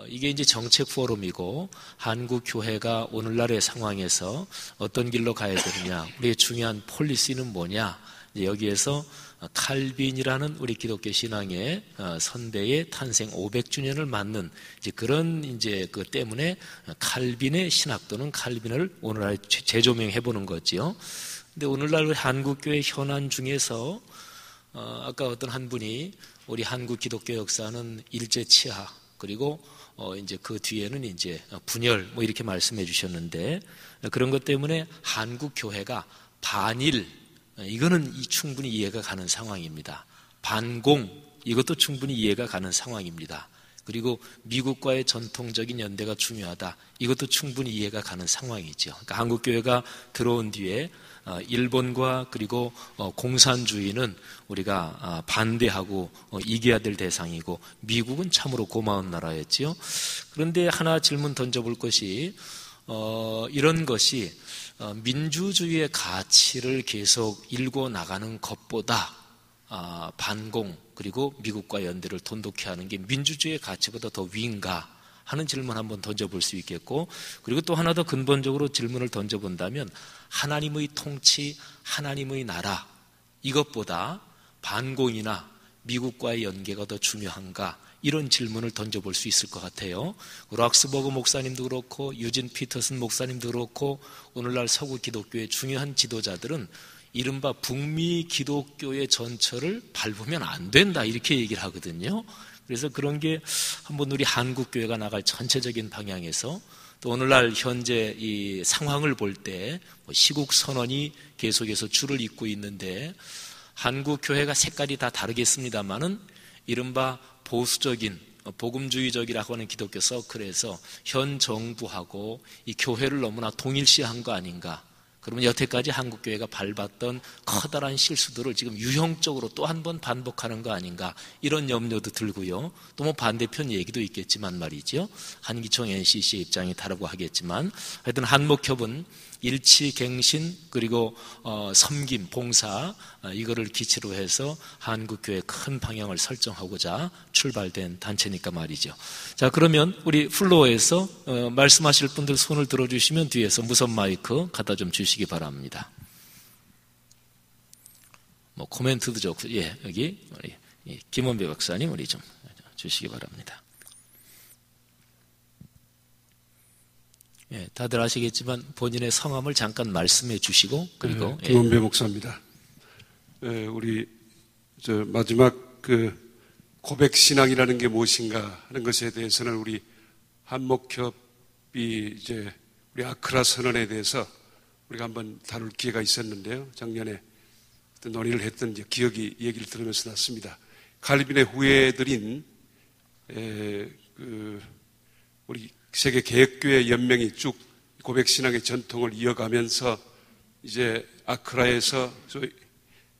이게 이제 정책 포럼이고 한국 교회가 오늘날의 상황에서 어떤 길로 가야 되느냐, 우리의 중요한 폴리시는 뭐냐, 여기에서 칼빈이라는 우리 기독교 신앙의 선배의 탄생 500주년을 맞는 이제 그런 이제 그 때문에 칼빈의 신학 또는 칼빈을 오늘날 재조명해 보는 거지요. 근데 오늘날 한국 교회 현안 중에서 아까 어떤 한 분이 우리 한국 기독교 역사는 일제 치하 그리고 이제 그 뒤에는 이제 분열 뭐 이렇게 말씀해 주셨는데 그런 것 때문에 한국 교회가 반일 이거는 충분히 이해가 가는 상황입니다. 반공 이것도 충분히 이해가 가는 상황입니다. 그리고 미국과의 전통적인 연대가 중요하다. 이것도 충분히 이해가 가는 상황이죠. 그러니까 한국 교회가 들어온 뒤에 일본과 그리고 공산주의는 우리가 반대하고 이겨야 될 대상이고 미국은 참으로 고마운 나라였지요. 그런데 하나 질문 던져볼 것이 이런 것이 민주주의의 가치를 계속 일궈 나가는 것보다 반공 그리고 미국과 연대를 돈독히 하는 게 민주주의의 가치보다 더 위인가 하는 질문 한번 던져볼 수 있겠고, 그리고 또 하나 더 근본적으로 질문을 던져본다면 하나님의 통치, 하나님의 나라 이것보다 반공이나 미국과의 연계가 더 중요한가, 이런 질문을 던져볼 수 있을 것 같아요. 락스버그 목사님도 그렇고 유진 피터슨 목사님도 그렇고 오늘날 서구 기독교의 중요한 지도자들은 이른바 북미 기독교의 전철을 밟으면 안 된다 이렇게 얘기를 하거든요. 그래서 그런 게 한번 우리 한국 교회가 나갈 전체적인 방향에서 또 오늘날 현재 이 상황을 볼 때 시국 선언이 계속해서 줄을 잇고 있는데 한국 교회가 색깔이 다 다르겠습니다만은 이른바 보수적인 복음주의적이라고 하는 기독교 서클에서 현 정부하고 이 교회를 너무나 동일시한 거 아닌가. 그러면 여태까지 한국교회가 밟았던 커다란 실수들을 지금 유형적으로 또 한 번 반복하는 거 아닌가, 이런 염려도 들고요. 또 뭐 반대편 얘기도 있겠지만 말이죠. 한기총 NCC의 입장이 다르고 하겠지만 하여튼 한목협은 일치 갱신 그리고 섬김 봉사 이거를 기치로 해서 한국교회의 큰 방향을 설정하고자 출발된 단체니까 말이죠. 자, 그러면 우리 플로어에서 말씀하실 분들 손을 들어주시면 뒤에서 무선 마이크 갖다 좀 주시기 바랍니다. 뭐 코멘트도 좋고, 예, 여기 김원배 박사님 우리 좀 주시기 바랍니다. 예, 다들 아시겠지만 본인의 성함을 잠깐 말씀해 주시고 그리고 김원배 목사입니다. 우리 마지막 그 고백 신앙이라는 게 무엇인가 하는 것에 대해서는 우리 한목협이 이제 우리 아크라 선언에 대해서 우리가 한번 다룰 기회가 있었는데요. 작년에 어떤 논의를 했던 기억이 얘기를 들으면서 났습니다. 칼빈의 후예들인 우리 세계 개혁교회 연맹이 쭉 고백신앙의 전통을 이어가면서 이제 아크라에서 소위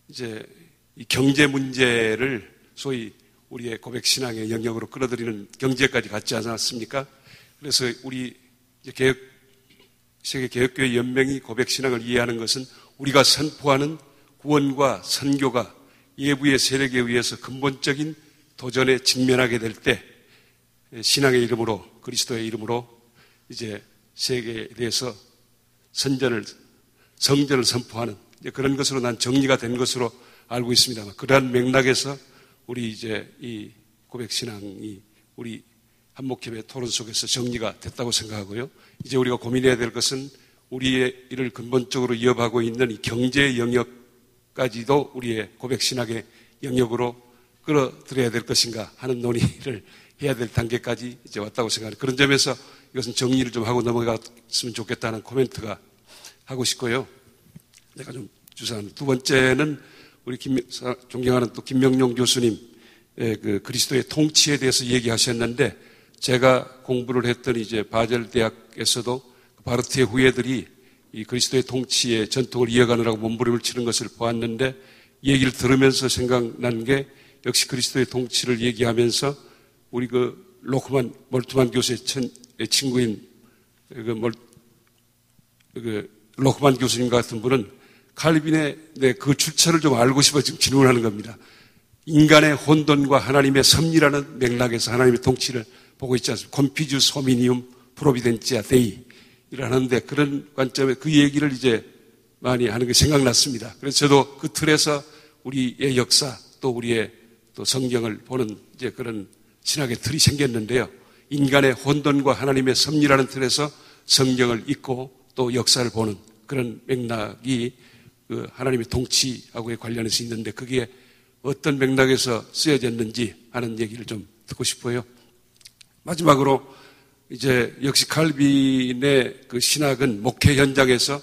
이제 이 경제 문제를 소위 우리의 고백신앙의 영역으로 끌어들이는 경제까지 갖지 않았습니까? 그래서 우리 이제 세계 개혁교회 연맹이 고백신앙을 이해하는 것은 우리가 선포하는 구원과 선교가 예부의 세력에 의해서 근본적인 도전에 직면하게 될 때 신앙의 이름으로 그리스도의 이름으로 이제 세계에 대해서 성전을 선포하는 그런 것으로 난 정리가 된 것으로 알고 있습니다만, 그러한 맥락에서 우리 이제 이 고백신앙이 우리 한목협의 토론 속에서 정리가 됐다고 생각하고요. 이제 우리가 고민해야 될 것은 우리의 이를 근본적으로 이어가고 있는 이 경제 영역까지도 우리의 고백신학의 영역으로 끌어들여야 될 것인가 하는 논의를 해야 될 단계까지 이제 왔다고 생각합니다. 그런 점에서 이것은 정리를 좀 하고 넘어갔으면 좋겠다는 코멘트가 하고 싶고요. 내가 좀 주사한 두 번째는 우리 존경하는 또 김명룡 교수님 그 그리스도의 통치에 대해서 얘기하셨는데, 제가 공부를 했던 이제 바젤 대학에서도 바르트의 후예들이 이 그리스도의 통치의 전통을 이어가느라고 몸부림을 치는 것을 보았는데, 얘기를 들으면서 생각난 게 역시 그리스도의 통치를 얘기하면서 우리 그 로크만 몰트만 교수의 친구인 로크만 교수님 같은 분은 칼빈의 그 출처를 좀 알고 싶어 지금 질문하는 겁니다. 인간의 혼돈과 하나님의 섭리라는 맥락에서 하나님의 통치를 보고 있지 않습니까? 콤피주스 호미니움 프로비덴티아 데이 이라는데 그런 관점에 그 얘기를 이제 많이 하는 게 생각났습니다. 그래서 저도 그 틀에서 우리의 역사 또 우리의 또 성경을 보는 이제 그런 신학의 틀이 생겼는데요. 인간의 혼돈과 하나님의 섭리라는 틀에서 성경을 읽고 또 역사를 보는 그런 맥락이 그 하나님의 통치하고의 관련해서 있는데 그게 어떤 맥락에서 쓰여졌는지 하는 얘기를 좀 듣고 싶어요. 마지막으로 이제 역시 칼빈의 그 신학은 목회 현장에서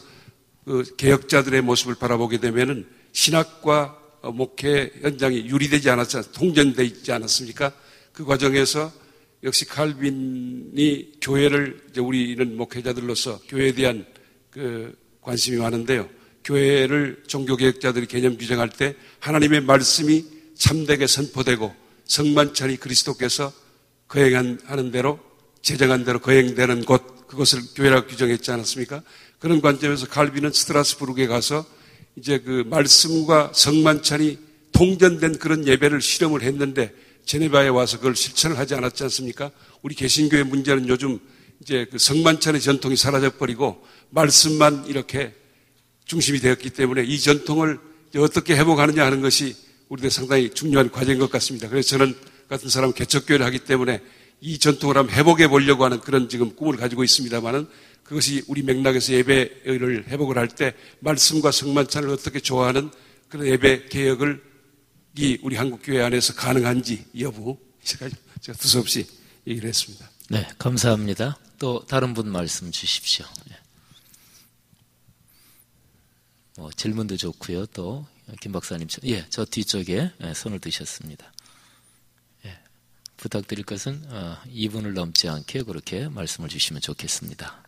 그 개혁자들의 모습을 바라보게 되면은 신학과 목회 현장이 유리되지 않았지, 통전되어 있지 않았습니까? 그 과정에서 역시 칼빈이 교회를 이제 우리는 목회자들로서 교회에 대한 그 관심이 많은데요. 교회를 종교개혁자들이 개념 규정할 때 하나님의 말씀이 참되게 선포되고 성만찬이 그리스도께서 거행하는 대로 제정한 대로 거행되는 곳 그것을 교회라고 규정했지 않았습니까? 그런 관점에서 칼빈은 스트라스부르크에 가서 이제 그 말씀과 성만찬이 통전된 그런 예배를 실험을 했는데 제네바에 와서 그걸 실천을 하지 않았지 않습니까? 우리 개신교의 문제는 요즘 이제 그 성만찬의 전통이 사라져버리고 말씀만 이렇게 중심이 되었기 때문에 이 전통을 어떻게 회복하느냐 하는 것이 우리들 상당히 중요한 과제인 것 같습니다. 그래서 저는 같은 사람은 개척교회를 하기 때문에 이 전통을 한번 회복해 보려고 하는 그런 지금 꿈을 가지고 있습니다만은 그것이 우리 맥락에서 예배를 회복을 할 때 말씀과 성만찬을 어떻게 좋아하는 그런 예배 개혁을 우리 한국교회 안에서 가능한지 여부 제가 두서없이 얘기를 했습니다. 네, 감사합니다. 또 다른 분 말씀 주십시오. 질문도 좋고요. 또 김 박사님, 저 뒤쪽에 손을 드셨습니다. 부탁드릴 것은 2분을 넘지 않게 그렇게 말씀을 주시면 좋겠습니다.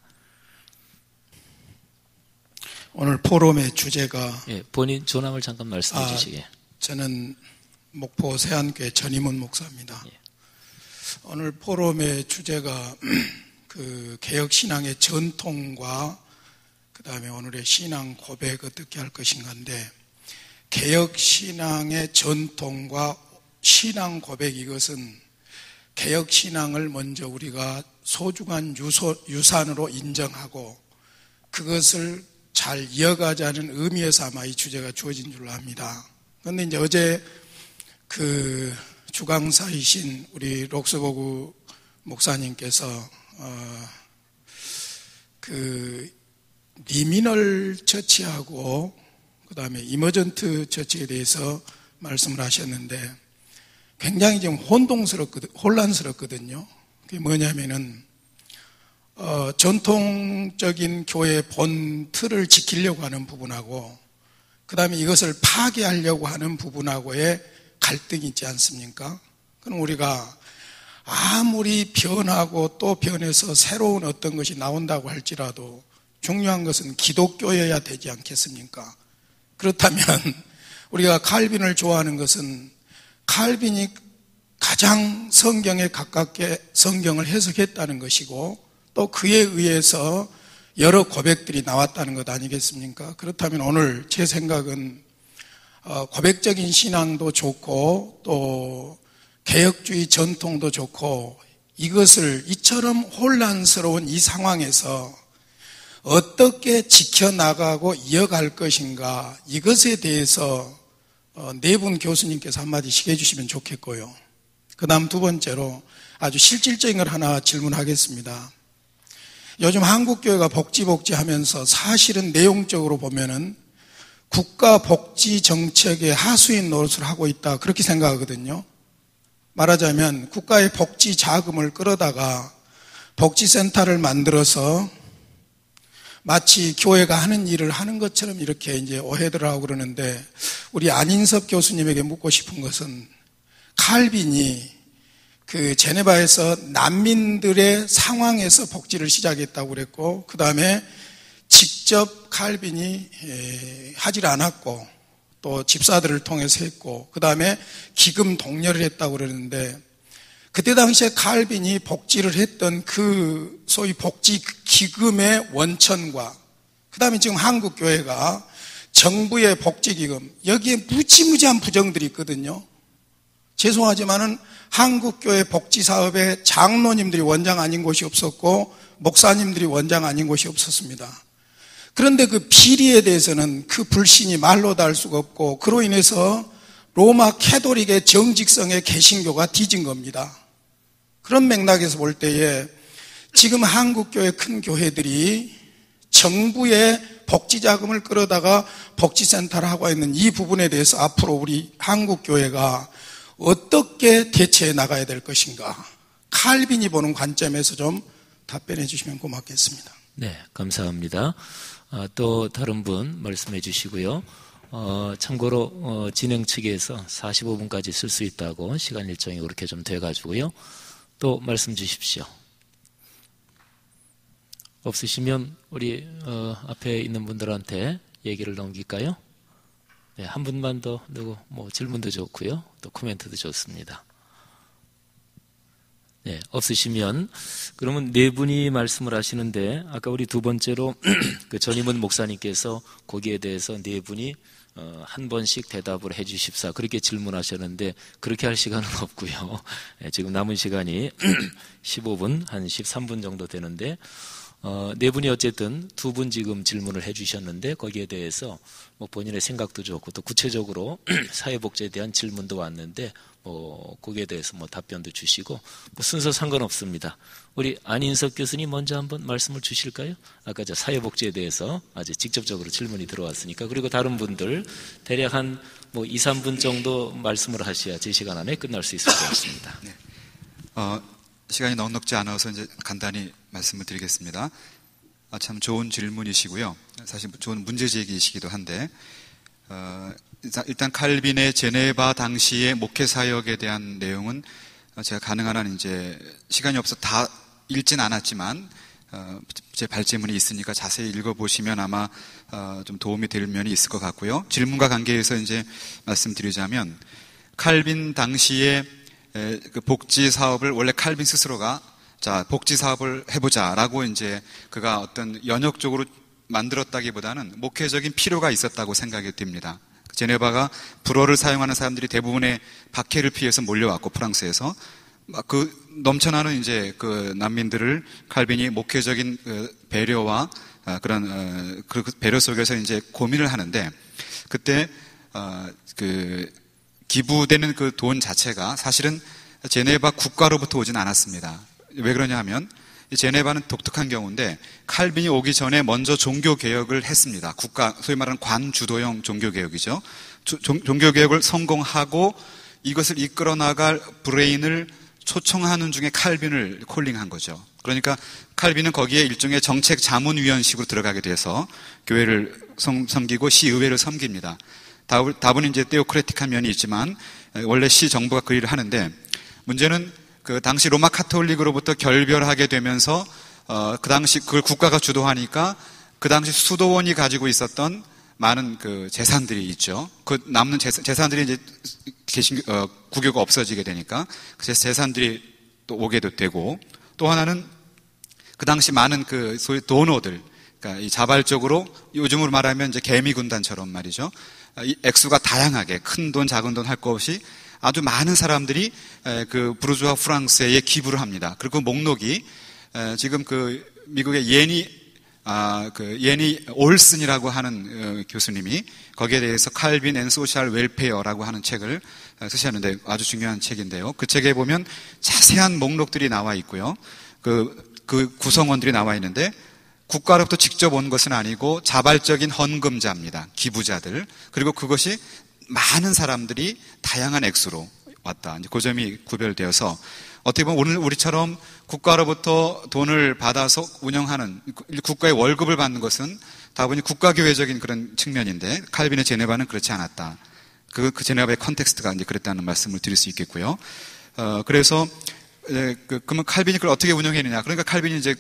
오늘 포럼의 주제가 본인 조남을 잠깐 말씀해 주시게. 저는 목포 세안교회 전임원 목사입니다. 오늘 포럼의 주제가 그 개혁신앙의 전통과 그 다음에 오늘의 신앙 고백 어떻게 할 것인가인데 개혁신앙의 전통과 신앙 고백 이것은 개혁신앙을 먼저 우리가 소중한 유산으로 인정하고 그것을 잘 이어가자는 의미에서 아마 이 주제가 주어진 줄로 압니다. 그런데 이제 어제 그 주강사이신 우리 록스버그 목사님께서 그 리미널 처치하고 그 다음에 이머전트 처치에 대해서 말씀을 하셨는데 굉장히 지금 혼란스럽거든요. 그게 뭐냐면은 전통적인 교회의 본 틀을 지키려고 하는 부분하고 그 다음에 이것을 파괴하려고 하는 부분하고의 갈등이 있지 않습니까? 그럼 우리가 아무리 변하고 또 변해서 새로운 어떤 것이 나온다고 할지라도 중요한 것은 기독교여야 되지 않겠습니까? 그렇다면 우리가 칼빈을 좋아하는 것은 칼빈이 가장 성경에 가깝게 성경을 해석했다는 것이고 또 그에 의해서 여러 고백들이 나왔다는 것 아니겠습니까? 그렇다면 오늘 제 생각은 고백적인 신앙도 좋고 또 개혁주의 전통도 좋고 이것을 이처럼 혼란스러운 이 상황에서 어떻게 지켜나가고 이어갈 것인가 이것에 대해서 네 분 교수님께서 한마디씩 해주시면 좋겠고요. 그 다음 두 번째로 아주 실질적인 걸 하나 질문하겠습니다. 요즘 한국교회가 복지 하면서 사실은 내용적으로 보면은 국가 복지 정책의 하수인 노릇을 하고 있다 그렇게 생각하거든요. 말하자면 국가의 복지 자금을 끌어다가 복지센터를 만들어서 마치 교회가 하는 일을 하는 것처럼 이렇게 이제 오해들 하고 그러는데 우리 안인섭 교수님에게 묻고 싶은 것은 칼빈이 그 제네바에서 난민들의 상황에서 복지를 시작했다고 그랬고 그 다음에 직접 칼빈이 하질 않았고 또 집사들을 통해서 했고 그 다음에 기금 독려를 했다고 그러는데 그때 당시에 칼빈이 복지를 했던 그 소위 복지 기금의 원천과 그 다음에 지금 한국교회가 정부의 복지기금 여기에 무지무지한 부정들이 있거든요. 죄송하지만은 한국교회 복지사업에 장로님들이 원장 아닌 곳이 없었고 목사님들이 원장 아닌 곳이 없었습니다. 그런데 그 비리에 대해서는 그 불신이 말로 다 할 수가 없고, 그로 인해서 로마 캐톨릭의 정직성의 개신교가 뒤진 겁니다. 그런 맥락에서 볼 때에 지금 한국교회 큰 교회들이 정부의 복지자금을 끌어다가 복지센터를 하고 있는 이 부분에 대해서 앞으로 우리 한국교회가 어떻게 대처해 나가야 될 것인가, 칼빈이 보는 관점에서 좀 답변해 주시면 고맙겠습니다. 네, 감사합니다. 또 다른 분 말씀해 주시고요. 참고로 진행 측에서 45분까지 쓸 수 있다고 시간 일정이 그렇게 좀 돼가지고요. 또 말씀 주십시오. 없으시면 우리 앞에 있는 분들한테 얘기를 넘길까요? 네, 한 분만 더 누구 질문도 좋고요, 또 코멘트도 좋습니다. 네, 없으시면 그러면 네 분이 말씀을 하시는데, 아까 우리 두 번째로 그 전임원 목사님께서 거기에 대해서 네 분이 한 번씩 대답을 해 주십사 그렇게 질문하셨는데, 그렇게 할 시간은 없고요. 네, 지금 남은 시간이 15분, 한 13분 정도 되는데, 네 분이 어쨌든 두 분 지금 질문을 해 주셨는데, 거기에 대해서 본인의 생각도 좋고 또 구체적으로 사회복지에 대한 질문도 왔는데 거기에 대해서 답변도 주시고 순서 상관없습니다. 우리 안인석 교수님 먼저 한번 말씀을 주실까요? 아까 저 사회복지에 대해서 아주 직접적으로 질문이 들어왔으니까. 그리고 다른 분들 대략 한 2, 3분 정도 말씀을 하셔야 제 시간 안에 끝날 수 있을 것 같습니다. 네. 시간이 넉넉지 않아서 이제 간단히 말씀을 드리겠습니다. 참 좋은 질문이시고요. 사실 좋은 문제제기이시기도 한데, 일단 칼빈의 제네바 당시의 목회 사역에 대한 내용은 제가 가능한 한 이제 시간이 없어 다 읽진 않았지만 제 발제문이 있으니까 자세히 읽어보시면 아마 좀 도움이 될 면이 있을 것 같고요. 질문과 관계해서 이제 말씀드리자면, 칼빈 당시에 그 복지 사업을 원래 칼빈 스스로가 복지 사업을 해보자라고 이제 그가 어떤 연역적으로 만들었다기보다는 목회적인 필요가 있었다고 생각이 됩니다. 제네바가 불어를 사용하는 사람들이 대부분의 박해를 피해서 몰려왔고, 프랑스에서 그 넘쳐나는 이제 그 난민들을 칼빈이 목회적인 배려와 그런 그 배려 속에서 이제 고민을 하는데, 그때 그 기부되는 그 돈 자체가 사실은 제네바 국가로부터 오진 않았습니다. 왜 그러냐 하면, 제네바는 독특한 경우인데 칼빈이 오기 전에 먼저 종교개혁을 했습니다. 국가, 소위 말하는 관주도형 종교개혁이죠. 종교개혁을 성공하고 이것을 이끌어 나갈 브레인을 초청하는 중에 칼빈을 콜링한 거죠. 그러니까 칼빈은 거기에 일종의 정책 자문위원식으로 들어가게 돼서 교회를 섬기고 시의회를 섬깁니다. 답은 이제 테오크래틱한 면이 있지만 원래 시 정부가 그 일을 하는데, 문제는 그 당시 로마 카톨릭으로부터 결별하게 되면서 그 당시 그걸 국가가 주도하니까 그 당시 수도원이 가지고 있었던 많은 그 재산들이 있죠. 그 남는 재산들이 이제 국유가 없어지게 되니까 그 재산들이 또 오게 되고, 또 하나는 그 당시 많은 그 소위 도노들, 그러니까 이 자발적으로 요즘으로 말하면 이제 개미군단처럼 말이죠. 이 액수가 다양하게 큰 돈, 작은 돈 할 것 없이 아주 많은 사람들이 그 부르주아 프랑스에 기부를 합니다. 그리고 그 목록이 지금 그 미국의 예니 올슨이라고 하는 교수님이 거기에 대해서 칼빈 앤 소셜 웰페어라고 하는 책을 쓰셨는데, 아주 중요한 책인데요. 그 책에 보면 자세한 목록들이 나와 있고요. 그 구성원들이 나와 있는데, 국가로부터 직접 온 것은 아니고 자발적인 헌금자입니다. 기부자들. 그리고 그것이 많은 사람들이 다양한 액수로 왔다. 이제 그 점이 구별되어서 어떻게 보면 오늘 우리처럼 국가로부터 돈을 받아서 운영하는, 국가의 월급을 받는 것은 다분히 국가교회적인 그런 측면인데, 칼빈의 제네바는 그렇지 않았다. 그 제네바의 컨텍스트가 이제 그랬다는 말씀을 드릴 수 있겠고요. 그래서 그러면 칼빈이 그걸 어떻게 운영했느냐? 그러니까 칼빈이 이제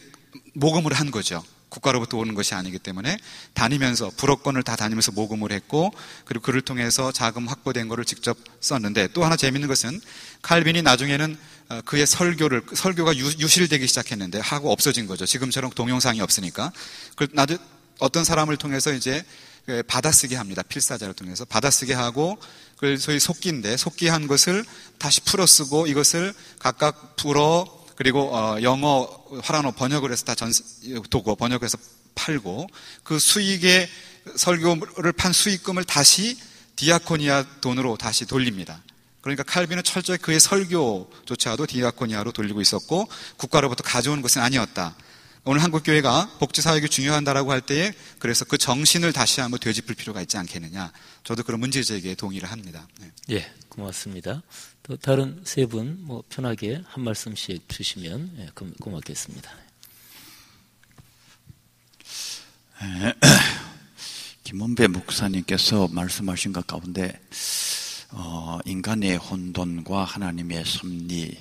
모금을 한 거죠. 국가로부터 오는 것이 아니기 때문에 다니면서 불어권을 다 다니면서 모금을 했고, 그리고 그를 통해서 자금 확보된 거를 직접 썼는데, 또 하나 재밌는 것은 칼빈이 나중에는 그의 설교가 유실되기 시작했는데 하고 없어진 거죠. 지금처럼 동영상이 없으니까. 어떤 사람을 통해서 이제 받아쓰게 합니다. 필사자를 통해서 받아쓰게 하고 그걸 소위 속기인데 속기한 것을 다시 풀어쓰고 이것을 각각 불어 그리고 영어, 화란어 번역을 해서 다 도고 번역해서 팔고 그 수익의 설교를 판 수익금을 다시 디아코니아 돈으로 다시 돌립니다. 그러니까 칼빈은 철저히 그의 설교조차도 디아코니아로 돌리고 있었고 국가로부터 가져오는 것은 아니었다. 오늘 한국교회가 복지사역이 중요하다라고 할 때에 그래서 그 정신을 다시 한번 되짚을 필요가 있지 않겠느냐. 저도 그런 문제제기에 동의를 합니다. 네. 예, 고맙습니다. 또 다른 세 분 편하게 한 말씀씩 주시면 고맙겠습니다. 김원배 목사님께서 말씀하신 것 가운데 인간의 혼돈과 하나님의 섭리,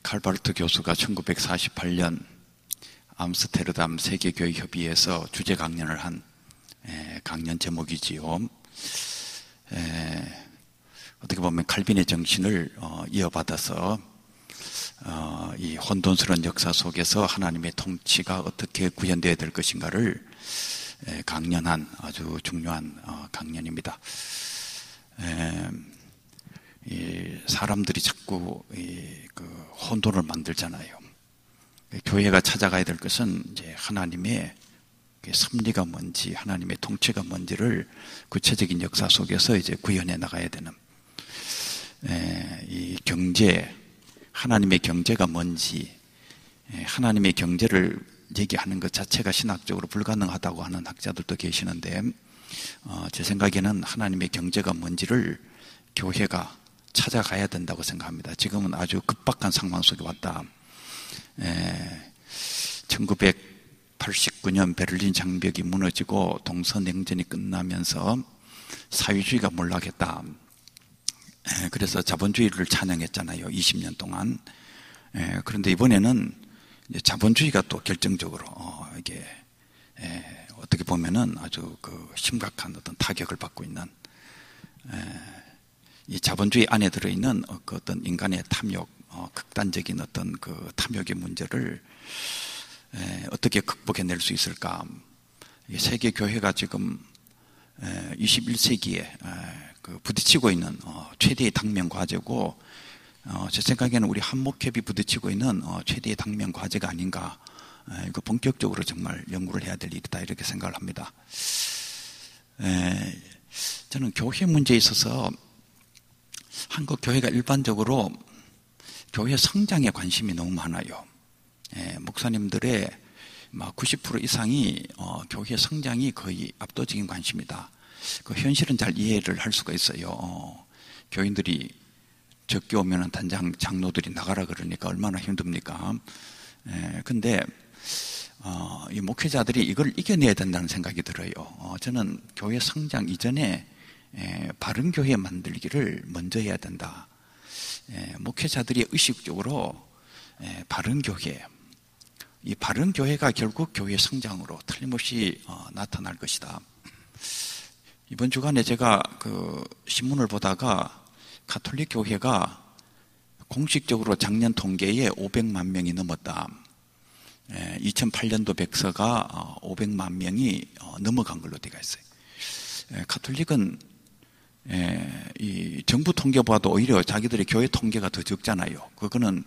칼바르트 교수가 1948년 암스테르담 세계교회협의회에서 주제 강연을 한 강연 제목이지요. 어떻게 보면 칼빈의 정신을 이어받아서 이 혼돈스러운 역사 속에서 하나님의 통치가 어떻게 구현되어야 될 것인가를 강연한 아주 중요한 강연입니다. 사람들이 자꾸 그 혼돈을 만들잖아요. 교회가 찾아가야 될 것은 이제 하나님의 섭리가 뭔지, 하나님의 통치가 뭔지를 구체적인 역사 속에서 이제 구현해 나가야 되는 이 경제, 하나님의 경제가 뭔지, 하나님의 경제를 얘기하는 것 자체가 신학적으로 불가능하다고 하는 학자들도 계시는데, 제 생각에는 하나님의 경제가 뭔지를 교회가 찾아가야 된다고 생각합니다. 지금은 아주 급박한 상황 속에 왔다. 1989년 베를린 장벽이 무너지고 동서냉전이 끝나면서 사회주의가 몰락했다. 그래서 자본주의를 찬양했잖아요. 20년 동안. 그런데 이번에는 이제 자본주의가 또 결정적으로 이게 어떻게 보면은 아주 그 심각한 어떤 타격을 받고 있는 이 자본주의 안에 들어있는 그 어떤 인간의 탐욕, 극단적인 어떤 그 탐욕의 문제를 어떻게 극복해낼 수 있을까? 세계 교회가 지금 21세기에 그 부딪히고 있는 최대의 당면 과제고, 제 생각에는 우리 한목협이 부딪히고 있는 최대의 당면 과제가 아닌가. 이거 본격적으로 정말 연구를 해야 될 일이다 이렇게 생각을 합니다. 저는 교회 문제에 있어서 한국 교회가 일반적으로 교회 성장에 관심이 너무 많아요. 목사님들의 90% 이상이 교회 성장이 거의 압도적인 관심이다. 그 현실은 잘 이해를 할 수가 있어요. 교인들이 적게 오면은 단장 장로들이 나가라 그러니까 얼마나 힘듭니까? 근데 이 목회자들이 이걸 이겨내야 된다는 생각이 들어요. 저는 교회 성장 이전에 바른 교회 만들기를 먼저 해야 된다. 목회자들이 의식적으로 바른 교회, 이 바른 교회가 결국 교회 성장으로 틀림없이 나타날 것이다. 이번 주간에 제가 그 신문을 보다가 가톨릭 교회가 공식적으로 작년 통계에 500만 명이 넘었다. 2008년도 백서가 500만 명이 넘어간 걸로 되어 있어요. 가톨릭은 이 정부 통계보다도 오히려 자기들의 교회 통계가 더 적잖아요. 그거는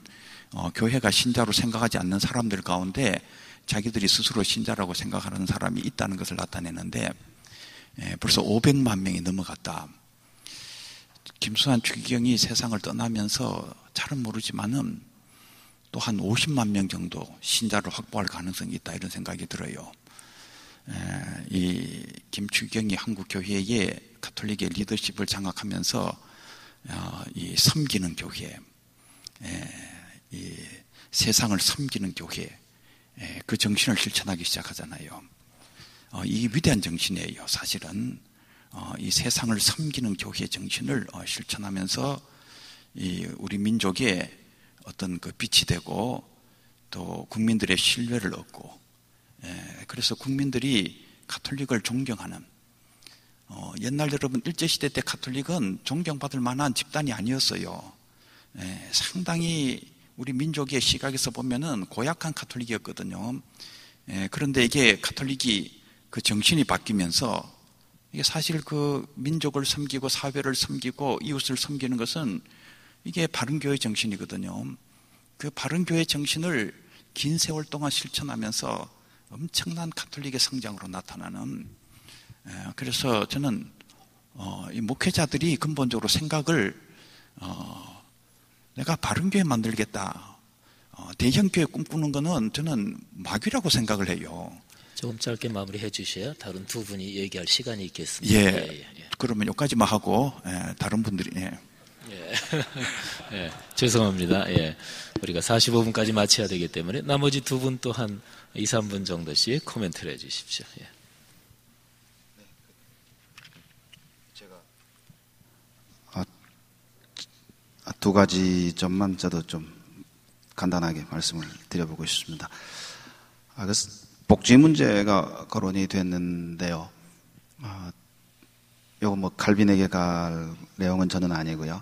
교회가 신자로 생각하지 않는 사람들 가운데 자기들이 스스로 신자라고 생각하는 사람이 있다는 것을 나타내는데 벌써 500만 명이 넘어갔다. 김수환 추기경이 세상을 떠나면서 잘은 모르지만은 또 한 50만 명 정도 신자를 확보할 가능성이 있다 이런 생각이 들어요. 이 김추기경이 한국 교회의 가톨릭의 리더십을 장악하면서 이 섬기는 교회, 이 세상을 섬기는 교회, 그 정신을 실천하기 시작하잖아요. 이 위대한 정신이에요. 사실은 이 세상을 섬기는 교회의 정신을 실천하면서 이 우리 민족의 어떤 그 빛이 되고 또 국민들의 신뢰를 얻고, 그래서 국민들이 가톨릭을 존경하는, 옛날 여러분 일제시대 때 가톨릭은 존경받을 만한 집단이 아니었어요. 상당히 우리 민족의 시각에서 보면은 고약한 가톨릭이었거든요. 그런데 이게 가톨릭이 그 정신이 바뀌면서 이게 사실 그 민족을 섬기고 사회를 섬기고 이웃을 섬기는 것은 이게 바른교회 정신이거든요. 그 바른교회 정신을 긴 세월 동안 실천하면서 엄청난 가톨릭의 성장으로 나타나는, 그래서 저는 이 목회자들이 근본적으로 생각을 내가 바른교회 만들겠다, 대형교회 꿈꾸는 거는 저는 마귀라고 생각을 해요. 조금 짧게 마무리해 주셔야 다른 두 분이 얘기할 시간이 있겠습니다. 예. 그러면 여기까지만 하고 다른 분들이 예, 죄송합니다. 예, 우리가 45분까지 마쳐야 되기 때문에 나머지 두 분 또 한 2, 3분 정도씩 코멘트를 해주십시오. 예. 두 가지 점만 저도 좀 간단하게 말씀을 드려보고 싶습니다. 그래서 복지 문제가 거론이 됐는데요. 요거 뭐 칼빈에게 갈 내용은 저는 아니고요.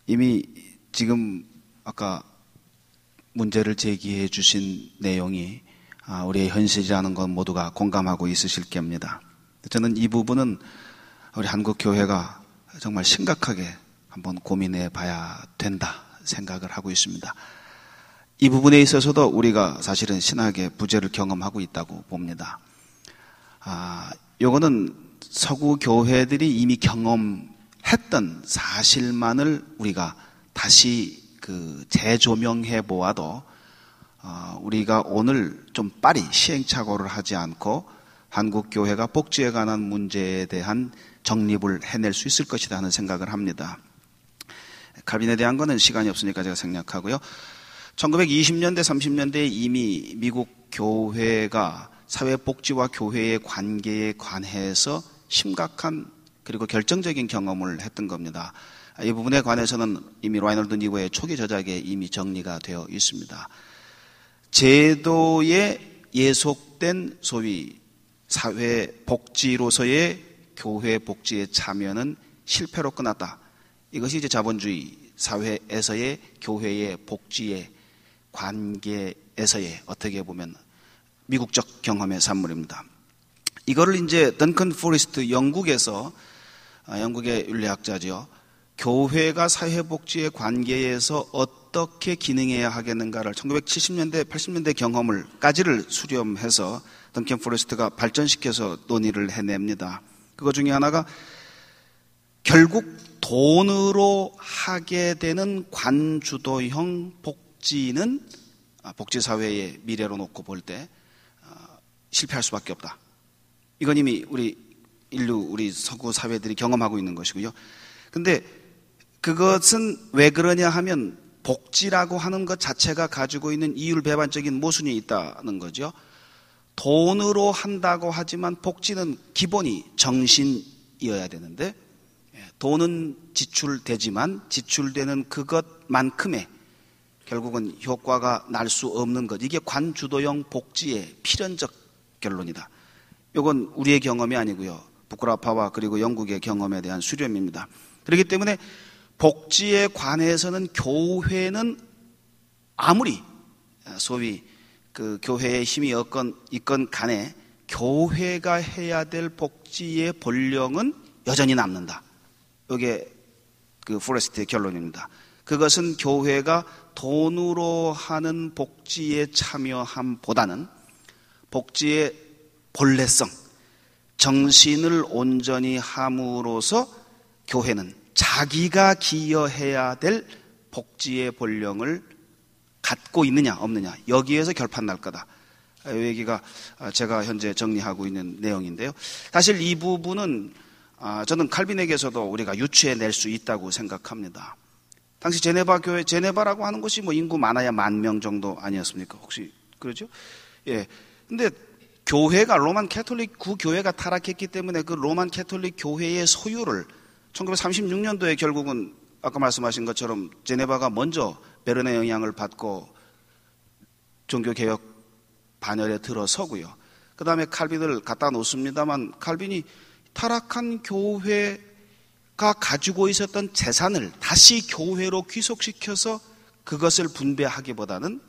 이미 지금 아까 문제를 제기해 주신 내용이 우리의 현실이라는 건 모두가 공감하고 있으실 겁니다. 저는 이 부분은 우리 한국 교회가 정말 심각하게 한번 고민해 봐야 된다 생각을 하고 있습니다. 이 부분에 있어서도 우리가 사실은 신학의 부재를 경험하고 있다고 봅니다. 요거는 서구 교회들이 이미 경험했던 사실만을 우리가 다시 재조명해 보아도 우리가 오늘 좀 빨리 시행착오를 하지 않고 한국 교회가 복지에 관한 문제에 대한 정립을 해낼 수 있을 것이다 하는 생각을 합니다. 칼빈에 대한 거는 시간이 없으니까 제가 생략하고요. 1920년대, 30년대에 이미 미국 교회가 사회복지와 교회의 관계에 관해서 심각한 그리고 결정적인 경험을 했던 겁니다. 이 부분에 관해서는 이미 라이널드 니버의 초기 저작에 이미 정리가 되어 있습니다. 제도에 예속된 소위 사회복지로서의 교회 복지의 참여는 실패로 끝났다. 이것이 이제 자본주의 사회에서의 교회의 복지의 관계에서의 어떻게 보면 미국적 경험의 산물입니다. 이거를 이제 던컨 포리스트 영국에서, 영국의 윤리학자죠. 교회가 사회복지의 관계에서 어떻게 기능해야 하겠는가를 1970년대, 80년대 경험을까지를 수렴해서 던컨 포리스트가 발전시켜서 논의를 해냅니다. 그거 중에 하나가 결국 돈으로 하게 되는 관주도형 복지는 복지사회의 미래로 놓고 볼 때 실패할 수밖에 없다. 이건 이미 우리 서구 사회들이 경험하고 있는 것이고요. 근데 그것은 왜 그러냐 하면 복지라고 하는 것 자체가 가지고 있는 이율배반적인 모순이 있다는 거죠. 돈으로 한다고 하지만 복지는 기본이 정신이어야 되는데 돈은 지출되지만 지출되는 그것만큼의 결국은 효과가 날 수 없는 것. 이게 관주도형 복지의 필연적 결론이다. 이건 우리의 경험이 아니고요. 부크라파와 그리고 영국의 경험에 대한 수렴입니다. 그렇기 때문에 복지에 관해서는 교회는 아무리 소위 그 교회의 힘이 있건 간에 교회가 해야 될 복지의 본령은 여전히 남는다. 이게 그 포레스트의 결론입니다. 그것은 교회가 돈으로 하는 복지에 참여함보다는 복지의 본래성, 정신을 온전히 함으로써 교회는 자기가 기여해야 될 복지의 본령을 갖고 있느냐 없느냐 여기에서 결판 날 거다. 이 얘기가 제가 현재 정리하고 있는 내용인데요. 사실 이 부분은 저는 칼빈에게서도 우리가 유추해낼 수 있다고 생각합니다. 당시 제네바 교회, 제네바라고 하는 곳이 뭐 인구 많아야 10,000명 정도 아니었습니까? 혹시 그러죠? 예. 근데 교회가 로만 캐톨릭 구교회가 타락했기 때문에 그 로만 캐톨릭 교회의 소유를 1936년도에 결국은 아까 말씀하신 것처럼 제네바가 먼저 베른의 영향을 받고 종교개혁 반열에 들어서고요. 그 다음에 칼빈을 갖다 놓습니다만 칼빈이 타락한 교회가 가지고 있었던 재산을 다시 교회로 귀속시켜서 그것을 분배하기보다는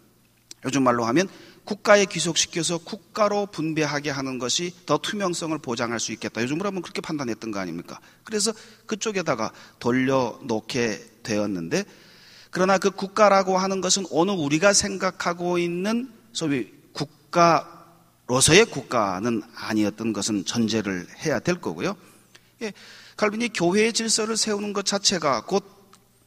요즘 말로 하면 국가에 귀속시켜서 국가로 분배하게 하는 것이 더 투명성을 보장할 수 있겠다. 요즘으로 하면 그렇게 판단했던 거 아닙니까? 그래서 그쪽에다가 돌려놓게 되었는데, 그러나 그 국가라고 하는 것은 오늘 우리가 생각하고 있는 소위 국가로서의 국가는 아니었던 것은 전제를 해야 될 거고요. 예, 칼빈이 교회의 질서를 세우는 것 자체가 곧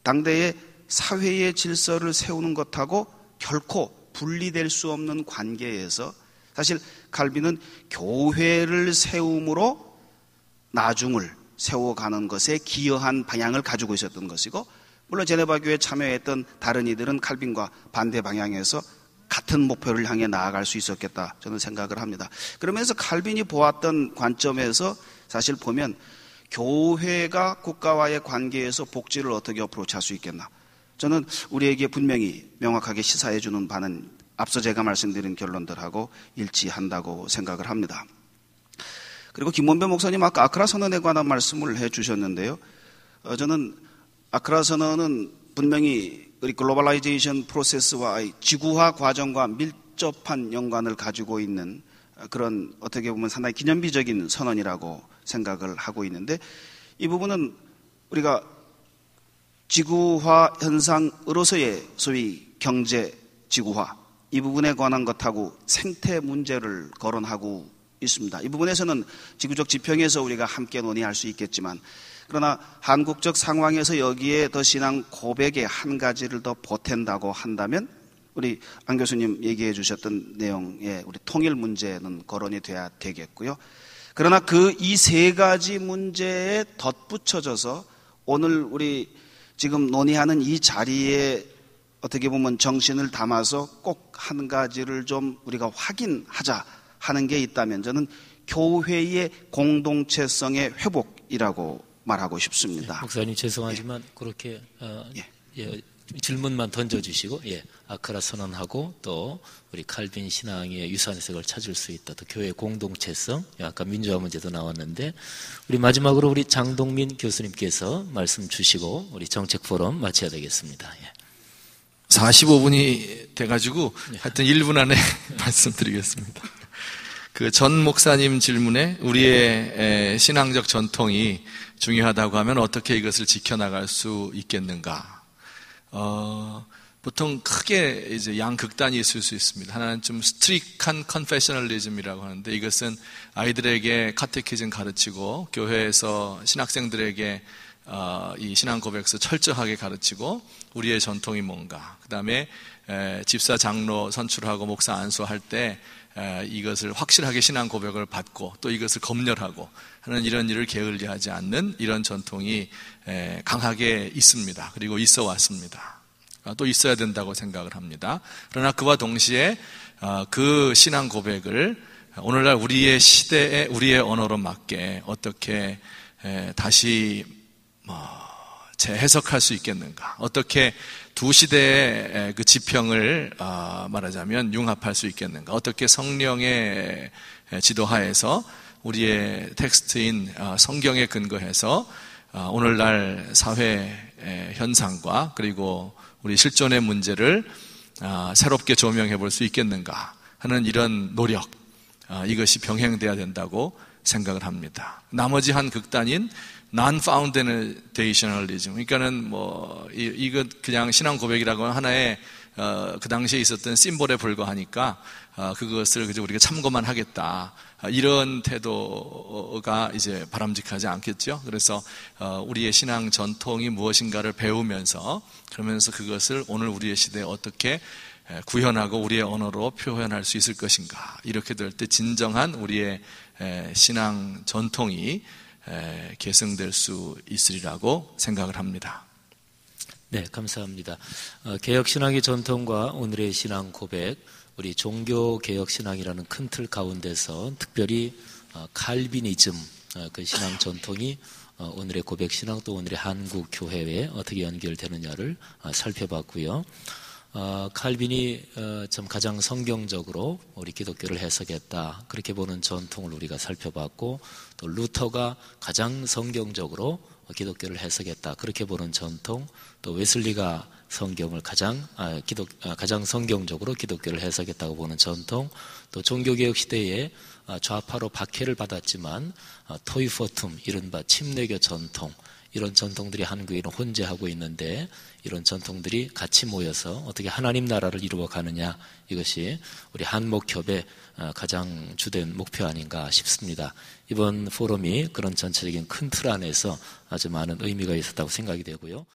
당대의 사회의 질서를 세우는 것하고 결코 분리될 수 없는 관계에서 사실 칼빈은 교회를 세움으로 나중을 세워가는 것에 기여한 방향을 가지고 있었던 것이고, 물론 제네바 교회에 참여했던 다른 이들은 칼빈과 반대 방향에서 같은 목표를 향해 나아갈 수 있었겠다 저는 생각을 합니다. 그러면서 칼빈이 보았던 관점에서 사실 보면 교회가 국가와의 관계에서 복지를 어떻게 어프로치할 수 있겠나, 저는 우리에게 분명히 명확하게 시사해 주는 바는 앞서 제가 말씀드린 결론들하고 일치한다고 생각을 합니다. 그리고 김원배 목사님 아까 아크라 선언에 관한 말씀을 해 주셨는데요. 저는 아크라 선언은 분명히 우리 글로벌라이제이션 프로세스와의 지구화 과정과 밀접한 연관을 가지고 있는 그런 어떻게 보면 상당히 기념비적인 선언이라고 생각을 하고 있는데, 이 부분은 우리가 지구화 현상으로서의 소위 경제 지구화 이 부분에 관한 것하고 생태 문제를 거론하고 있습니다. 이 부분에서는 지구적 지평에서 우리가 함께 논의할 수 있겠지만, 그러나 한국적 상황에서 여기에 더 신앙 고백의 한 가지를 더 보탠다고 한다면 우리 안 교수님 얘기해 주셨던 내용의 우리 통일 문제는 거론이 돼야 되겠고요. 그러나 그 이 세 가지 문제에 덧붙여져서 오늘 우리 지금 논의하는 이 자리에 어떻게 보면 정신을 담아서 꼭 한 가지를 좀 우리가 확인하자 하는 게 있다면 저는 교회의 공동체성의 회복이라고 말하고 싶습니다. 목사님 죄송하지만 그렇게 질문만 던져주시고 아크라 선언하고 또 우리 칼빈 신앙의 유산 해석을 찾을 수 있다. 또 교회 공동체성, 아까 민주화 문제도 나왔는데 우리 마지막으로 우리 장동민 교수님께서 말씀 주시고 우리 정책 포럼 마쳐야 되겠습니다. 45분이 돼가지고 하여튼 1분 안에 말씀드리겠습니다. 그 전 목사님 질문에 우리의 신앙적 전통이 중요하다고 하면 어떻게 이것을 지켜나갈 수 있겠는가? 보통 크게 이제 양극단이 있을 수 있습니다. 하나는 좀 스트릭한 컨페셔널리즘이라고 하는데, 이것은 아이들에게 카테키즘 가르치고 교회에서 신학생들에게 이 신앙 고백서 철저하게 가르치고 우리의 전통이 뭔가, 그 다음에 집사 장로 선출하고 목사 안수할 때 이것을 확실하게 신앙 고백을 받고 또 이것을 검열하고 하는 이런 일을 게을리하지 않는 이런 전통이 강하게 있습니다. 그리고 있어 왔습니다. 또 있어야 된다고 생각을 합니다. 그러나 그와 동시에 그 신앙 고백을 오늘날 우리의 시대에 우리의 언어로 맞게 어떻게 다시 재해석할 수 있겠는가, 어떻게 두 시대의 그 지평을 말하자면 융합할 수 있겠는가, 어떻게 성령의 지도하에서 우리의 텍스트인 성경에 근거해서 오늘날 사회 현상과 그리고 우리 실존의 문제를 새롭게 조명해 볼 수 있겠는가 하는 이런 노력, 이것이 병행돼야 된다고 생각을 합니다. 나머지 한 극단인 non-foundationalism, 그러니까는 이거 그냥 신앙 고백이라고 하는 하나의 그 당시에 있었던 심볼에 불과하니까 그것을 그저 우리가 참고만 하겠다, 이런 태도가 이제 바람직하지 않겠죠. 그래서 우리의 신앙 전통이 무엇인가를 배우면서, 그러면서 그것을 오늘 우리의 시대에 어떻게 구현하고 우리의 언어로 표현할 수 있을 것인가, 이렇게 될 때 진정한 우리의 신앙 전통이 계승될 수 있으리라고 생각을 합니다. 네, 감사합니다. 개혁신앙의 전통과 오늘의 신앙 고백, 우리 종교개혁신앙이라는 큰 틀 가운데서 특별히 칼비니즘, 그 신앙 전통이 오늘의 고백신앙 또 오늘의 한국교회에 어떻게 연결되느냐를 살펴봤고요. 칼빈이 좀 가장 성경적으로 우리 기독교를 해석했다, 그렇게 보는 전통을 우리가 살펴봤고, 또 루터가 가장 성경적으로 기독교를 해석했다, 그렇게 보는 전통, 또 웨슬리가 성경을 가장 성경적으로 기독교를 해석했다고 보는 전통, 또 종교개혁 시대에 좌파로 박해를 받았지만 토이포툼, 이른바 침례교 전통, 이런 전통들이 한국에는 혼재하고 있는데 이런 전통들이 같이 모여서 어떻게 하나님 나라를 이루어가느냐, 이것이 우리 한목협의 가장 주된 목표 아닌가 싶습니다. 이번 포럼이 그런 전체적인 큰 틀 안에서 아주 많은 의미가 있었다고 생각이 되고요.